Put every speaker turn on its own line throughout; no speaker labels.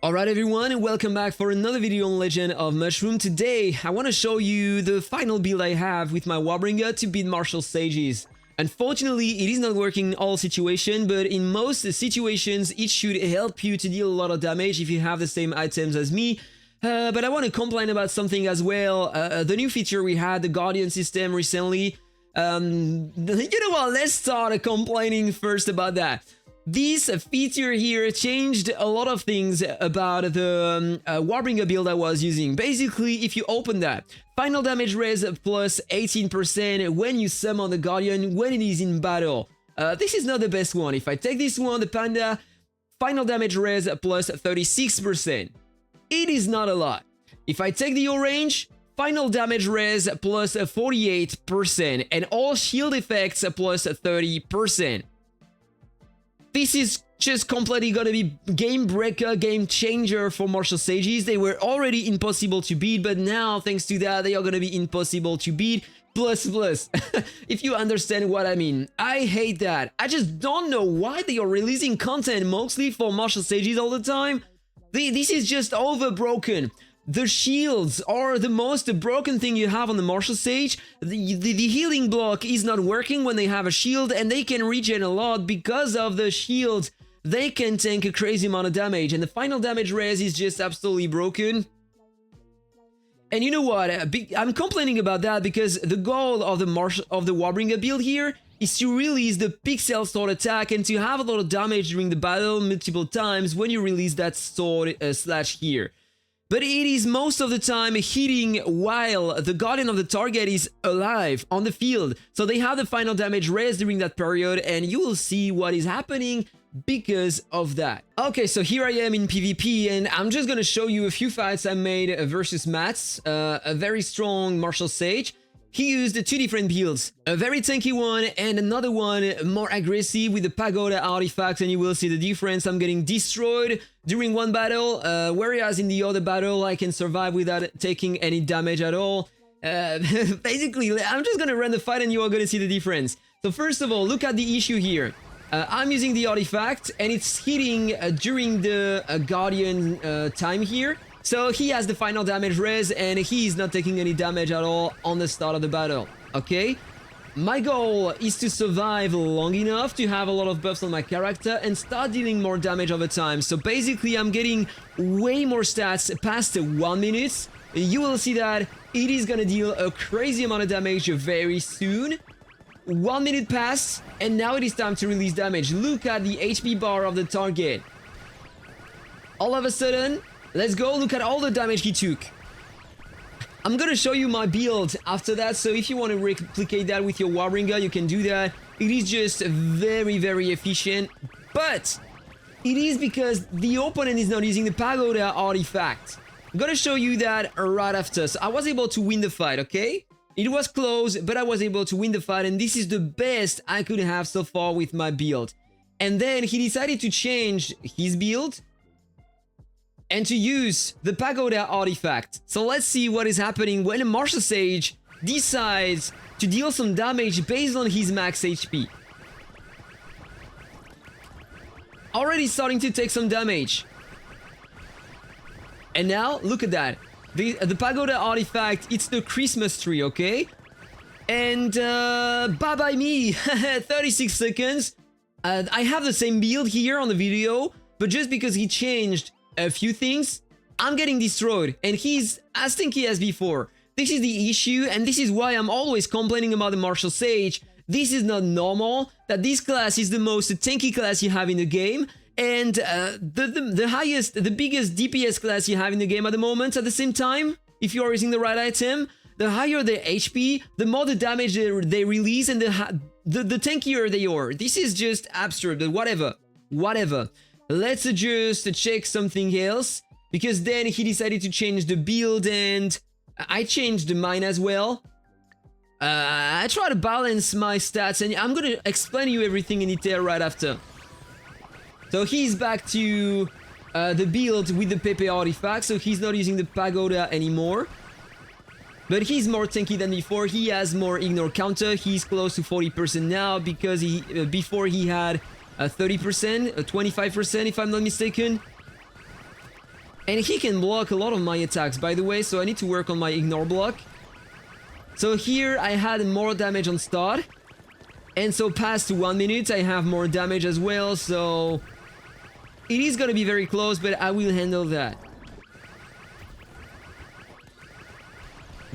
Alright everyone, and welcome back for another video on Legend of Mushroom. Today, I want to show you the final build I have with my Warbringer to beat Martial Sages. Unfortunately, it is not working in all situations, but in most situations, it should help you to deal a lot of damage if you have the same items as me. But I want to complain about something as well. The new feature we had, the Guardian system recently. You know what, let's start complaining first about that. This feature here changed a lot of things about the Warbringer build I was using. Basically, if you open that, final damage res plus 18% when you summon the Guardian when it is in battle. This is not the best one. If I take this one, the Panda, final damage res plus 36%. It is not a lot. If I take the Orange, final damage res plus 48% and all shield effects plus 30%. This is just completely gonna be game breaker, game changer for Martial Sages. They were already impossible to beat, but now, thanks to that, they are gonna be impossible to beat. Plus. If you understand what I mean. I hate that. I just don't know why they are releasing content mostly for Martial Sages all the time. This is just overbroken. The shields are the most broken thing you have on the Martial Sage. The healing block is not working when they have a shield, and they can regen a lot because of the shield. They can tank a crazy amount of damage, and the final damage res is just absolutely broken. And you know what? I'm complaining about that because the goal of the Warbringer build here is to release the pixel sword attack and to have a lot of damage during the battle multiple times when you release that sword slash here. But it is most of the time hitting while the Guardian of the target is alive on the field. So they have the final damage res during that period, and you will see what is happening because of that. Okay, so here I am in PvP, and I'm just gonna show you a few fights I made versus Mats, a very strong Martial Sage. He used two different builds, a very tanky one and another one more aggressive with the Pagoda artifact, and you will see the difference. I'm getting destroyed during one battle, whereas in the other battle I can survive without taking any damage at all. Basically, I'm just gonna run the fight and you are gonna see the difference. So first of all, look at the issue here. I'm using the artifact and it's hitting during the Guardian time here. So he has the final damage res and he is not taking any damage at all on the start of the battle, okay? My goal is to survive long enough to have a lot of buffs on my character and start dealing more damage over time. So basically I'm getting way more stats past 1 minute. You will see that it is gonna deal a crazy amount of damage very soon. 1 minute passed and now it is time to release damage. Look at the HP bar of the target. All of a sudden, let's go, look at all the damage he took. I'm gonna show you my build after that, so if you want to replicate that with your Warbringer, you can do that. It is just very, very efficient, but it is because the opponent is not using the Pagoda artifact. I'm gonna show you that right after. So I was able to win the fight, okay? It was close, but I was able to win the fight, and this is the best I could have so far with my build. And then he decided to change his build and to use the Pagoda artifact. So let's see what is happening when a Martial Sage decides to deal some damage based on his max HP. Already starting to take some damage. And now, look at that. The Pagoda artifact, it's the Christmas tree, okay? And bye-bye me, 36 seconds. I have the same build here on the video, but just because he changed a few things, I'm getting destroyed, and he's as tanky as before. This is the issue, and this is why I'm always complaining about the Martial Sage. This is not normal, that this class is the most tanky class you have in the game, and the biggest DPS class you have in the game at the moment. At the same time, if you are using the right item, the higher their HP, the more the damage they release, and the tankier they are. This is just absurd, but whatever. Let's just check something else, because then he decided to change the build and I changed mine as well. I try to balance my stats and I'm gonna explain to you everything in detail right after. So he's back to the build with the Pepe artifact, so he's not using the Pagoda anymore. But he's more tanky than before. He has more ignore counter. He's close to 40% now because before he had 30%, 25% if I'm not mistaken. And he can block a lot of my attacks, by the way, so I need to work on my ignore block. So here I had more damage on start. And so past 1 minute, I have more damage as well, so... It is gonna be very close, but I will handle that.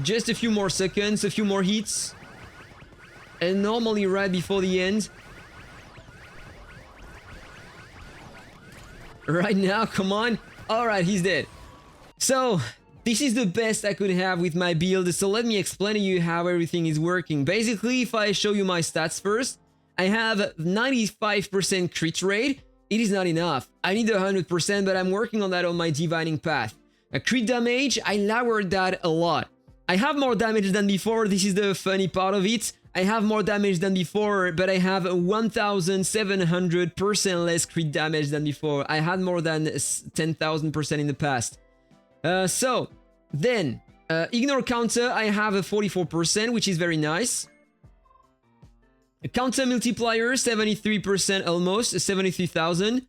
Just a few more seconds, a few more hits. And normally right before the end. Right now, come on. Alright, he's dead. So, this is the best I could have with my build, so let me explain to you how everything is working. Basically, if I show you my stats first, I have 95% crit rate. It is not enough. I need 100%, but I'm working on that on my divining path. A crit damage, I lowered that a lot. I have more damage than before, this is the funny part of it. I have more damage than before, but I have 1,700% less crit damage than before. I had more than 10,000% in the past. So, then, ignore counter, I have a 44%, which is very nice. Counter multiplier, 73% almost, 73,000.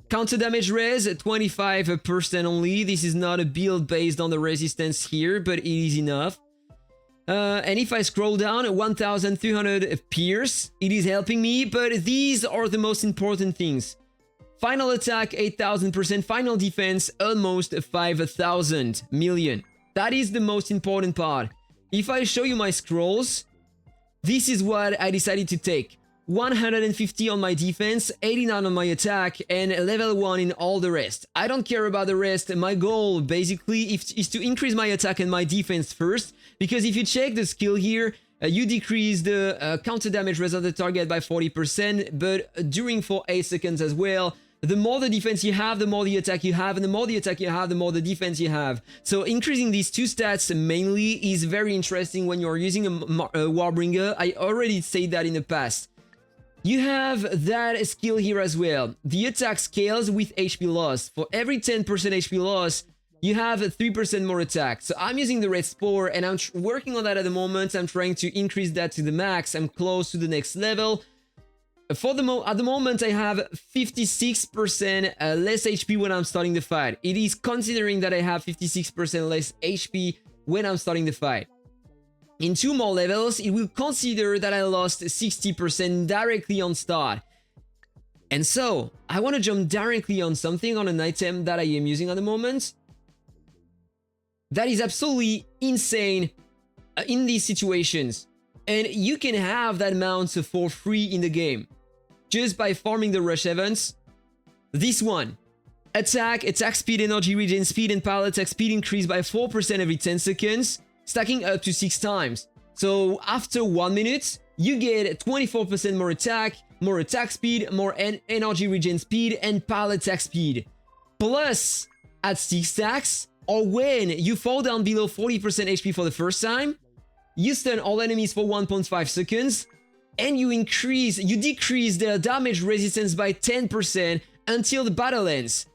Counter damage res, 25% only. This is not a build based on the resistance here, but it is enough. And if I scroll down, 1,300 pierce, it is helping me, but these are the most important things. Final attack, 8,000%. Final defense, almost 5,000 million. That is the most important part. If I show you my scrolls, this is what I decided to take. 150 on my defense, 89 on my attack, and level 1 in all the rest. I don't care about the rest. My goal, basically, is to increase my attack and my defense first, because if you check the skill here, you decrease the counter damage rate of the target by 40%, but during for 8 seconds as well. The more the defense you have, the more the attack you have, and the more the attack you have, the more the defense you have. So increasing these two stats mainly is very interesting when you're using a Warbringer. I already said that in the past. You have that skill here as well. The attack scales with HP loss. For every 10% HP loss, you have 3% more attack. So I'm using the red spore and I'm working on that at the moment. I'm trying to increase that to the max. I'm close to the next level. At the moment, I have 56% less HP when I'm starting the fight. It is considering that I have 56% less HP when I'm starting the fight. In 2 more levels, it will consider that I lost 60% directly on start. And so, I want to jump directly on something, on an item that I am using at the moment. That is absolutely insane in these situations. And you can have that mount for free in the game. Just by farming the rush events. This one. Attack speed, energy regen speed, and power attack speed increase by 4% every 10 seconds. Stacking up to 6 times. So after 1 minute, you get 24% more attack speed, more energy regen speed, and power attack speed. Plus, at 6 stacks, or when you fall down below 40% HP for the first time, you stun all enemies for 1.5 seconds, and you decrease their damage resistance by 10% until the battle ends.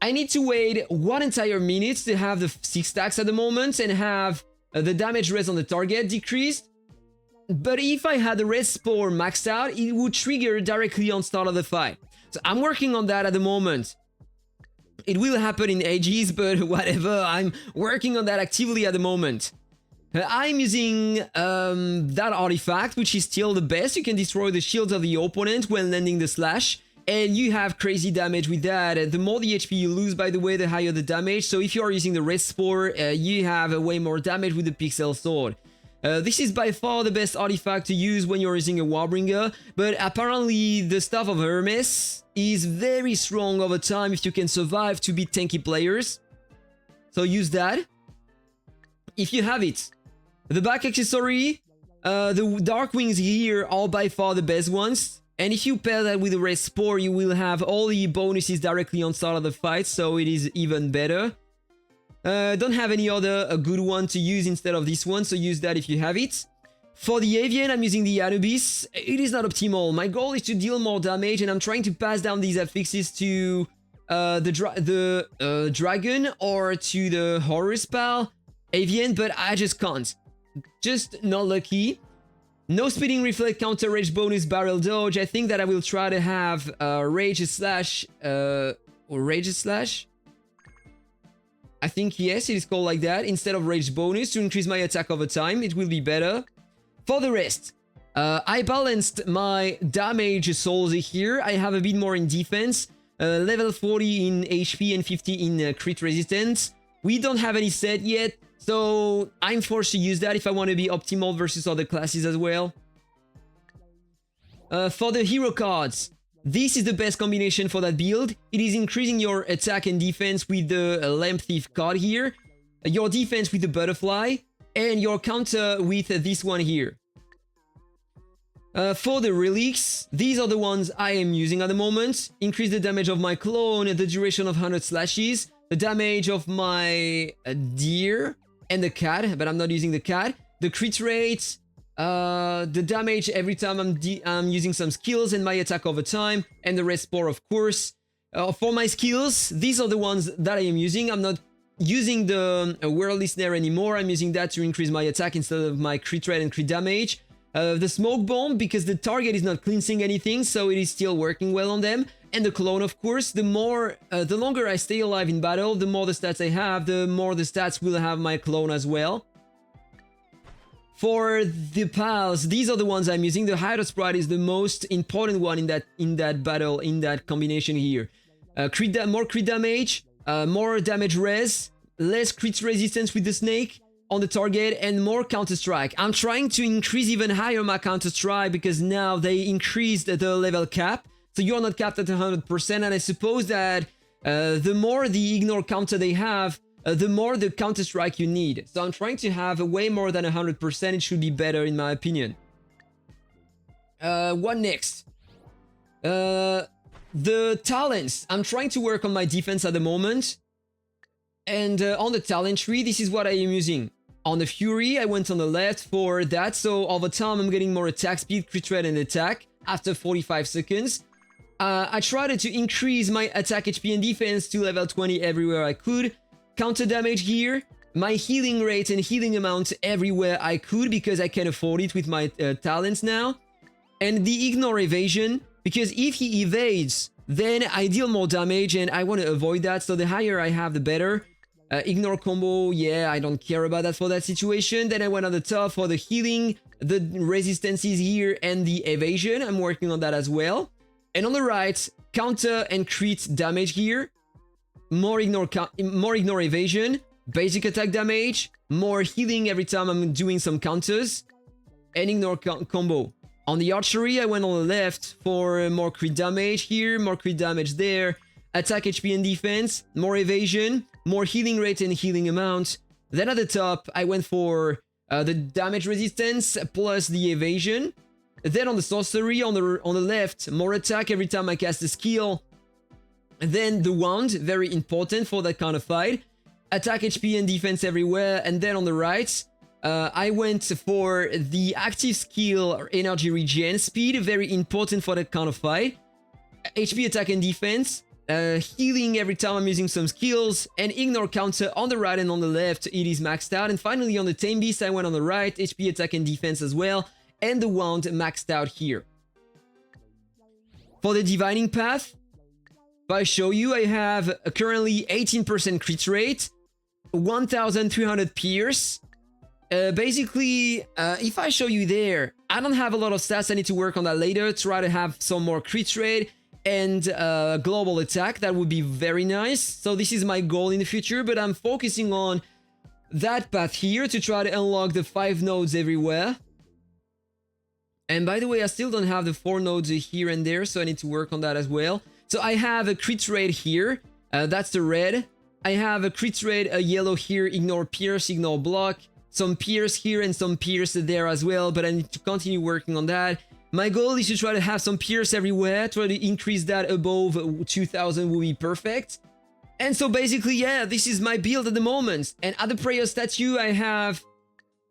I need to wait 1 entire minute to have the 6 stacks at the moment and have the damage res on the target decreased. But if I had the red spore maxed out, it would trigger directly on start of the fight. So I'm working on that at the moment. It will happen in ages, but whatever, I'm working on that actively at the moment. I'm using that artifact, which is still the best. You can destroy the shields of the opponent when landing the slash, and you have crazy damage with that. The more the HP you lose, by the way, the higher the damage. So if you are using the red spore, you have way more damage with the pixel sword. This is by far the best artifact to use when you're using a Warbringer, but apparently the staff of Hermes is very strong over time if you can survive to beat tanky players. So use that if you have it. The back accessory, the dark wings here are by far the best ones. And if you pair that with the red spore, you will have all the bonuses directly on start of the fight, so it is even better. Don't have any other good one to use instead of this one, so use that if you have it. For the avian, I'm using the Anubis. It is not optimal. My goal is to deal more damage, and I'm trying to pass down these affixes to the dragon or to the Horus Pal avian, but I just can't. Just not lucky. No speeding reflect, counter rage bonus, barrel dodge. I think that I will try to have rage slash or rage slash. I think, yes, it is called like that. Instead of rage bonus to increase my attack over time, it will be better. For the rest, I balanced my damage souls here. I have a bit more in defense, level 40 in HP and 50 in crit resistance. We don't have any set yet, so I'm forced to use that if I want to be optimal versus other classes as well. For the hero cards, this is the best combination for that build. It is increasing your attack and defense with the Lamp Thief card here, your defense with the butterfly, and your counter with this one here. For the relics, these are the ones I am using at the moment. Increase the damage of my clone, the duration of 100 slashes, the damage of my deer and the cat, but I'm not using the cat, the crit rate, the damage every time I'm using some skills and my attack over time, and the rest spore, of course. For my skills, these are the ones that I am using. I'm not using the Worldly Snare anymore. I'm using that to increase my attack instead of my crit rate and crit damage. The Smoke Bomb, because the target is not cleansing anything, so it is still working well on them. And the Clone, of course. The longer I stay alive in battle, the more the stats I have, the more the stats will have my Clone as well. For the pals, these are the ones I'm using. The Hideout Sprite is the most important one in that battle, in that combination here. More crit damage, more damage res, less crit resistance with the snake on the target, and more counter strike. I'm trying to increase even higher my counter strike because now they increased the level cap, so you're not capped at 100%. And I suppose that the more the ignore counter they have, the more the counter strike you need. So I'm trying to have way more than 100%. It should be better in my opinion. What next? The talents. I'm trying to work on my defense at the moment. And on the talent tree, this is what I am using. On the Fury, I went on the left for that, so over time I'm getting more attack speed, crit rate, and attack after 45 seconds. I tried to increase my attack, HP, and defense to level 20 everywhere I could. Counter damage here, my healing rate and healing amount everywhere I could because I can afford it with my talents now. And the ignore evasion, because if he evades, then I deal more damage and I want to avoid that, so the higher I have, the better. Ignore combo, yeah, I don't care about that for that situation. Then I went on the top for the healing, the resistances here, and the evasion. I'm working on that as well. And on the right, counter and crit damage here. More ignore evasion, basic attack damage, more healing every time I'm doing some counters, and ignore combo. On the archery, I went on the left for more crit damage here, more crit damage there, attack, HP, and defense, more evasion, more healing rate and healing amount. Then at the top, I went for the damage resistance plus the evasion. Then on the sorcery, on the left, more attack every time I cast a skill. Then the wand, very important for that kind of fight. Attack, HP, and defense everywhere. And then on the right, I went for the active skill energy regen speed, very important for that kind of fight. HP, attack, and defense. Healing every time I'm using some skills. And ignore counter on the right and on the left, it is maxed out. And finally on the Tame Beast, I went on the right, HP, attack, and defense as well. And the wand maxed out here. For the Divining Path, if I show you, I have currently 18% crit rate, 1300 pierce. Basically, if I show you there, I don't have a lot of stats. I need to work on that later. Try to have some more crit rate and global attack. That would be very nice. So this is my goal in the future, but I'm focusing on that path here to try to unlock the 5 nodes everywhere. And by the way, I still don't have the 4 nodes here and there, so I need to work on that as well. So I have a crit rate here, that's the red. I have a crit rate, a yellow here, ignore pierce, ignore block. Some pierce here and some pierce there as well, but I need to continue working on that. My goal is to try to have some pierce everywhere, try to increase that above 2000 will be perfect. And so basically, yeah, this is my build at the moment. And at the prayer statue, I have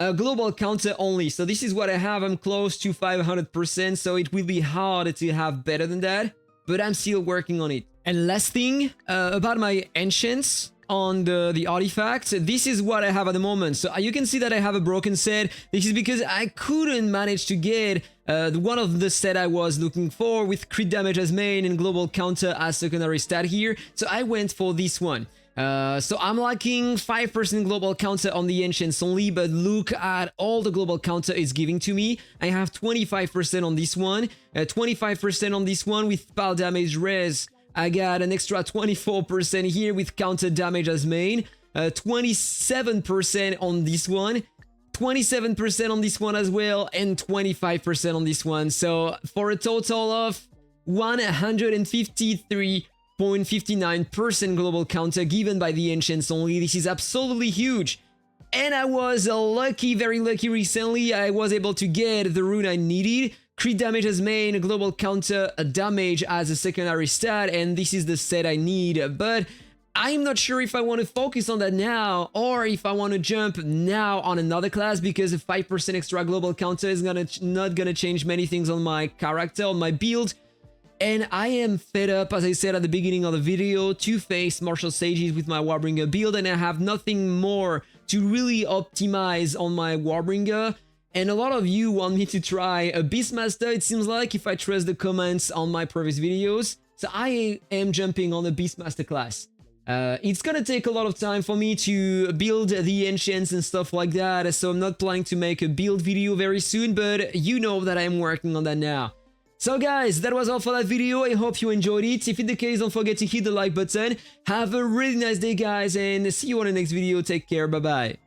a global counter only. So this is what I have. I'm close to 500%, so it will be hard to have better than that. But I'm still working on it. And last thing about my enchants on the artifacts, this is what I have at the moment. So you can see that I have a broken set. This is because I couldn't manage to get one of the set I was looking for with crit damage as main and global counter as secondary stat here. So I went for this one. So I'm lacking 5% global counter on the Ancients only, but look at all the global counter it's giving to me. I have 25% on this one, 25% on this one with power damage res. I got an extra 24% here with counter damage as main, 27% on this one, 27% on this one as well, and 25% on this one. So for a total of 153.59% global counter given by the Ancients only. This is absolutely huge. And I was lucky, very lucky recently. I was able to get the rune I needed. Crit damage as main, global counter damage as a secondary stat, and this is the set I need. But I'm not sure if I want to focus on that now or if I want to jump now on another class, because a 5% extra global counter is not gonna change many things on my character, on my build. And I am fed up, as I said at the beginning of the video, to face Martial Sages with my Warbringer build, and I have nothing more to really optimize on my Warbringer. And a lot of you want me to try a Beastmaster, it seems like, if I trust the comments on my previous videos. So I am jumping on the Beastmaster class. It's gonna take a lot of time for me to build the Ancients and stuff like that, so I'm not planning to make a build video very soon, but you know that I am working on that now. So guys, that was all for that video. I hope you enjoyed it. If it's the case, don't forget to hit the like button. Have a really nice day, guys, and see you on the next video. Take care. Bye-bye.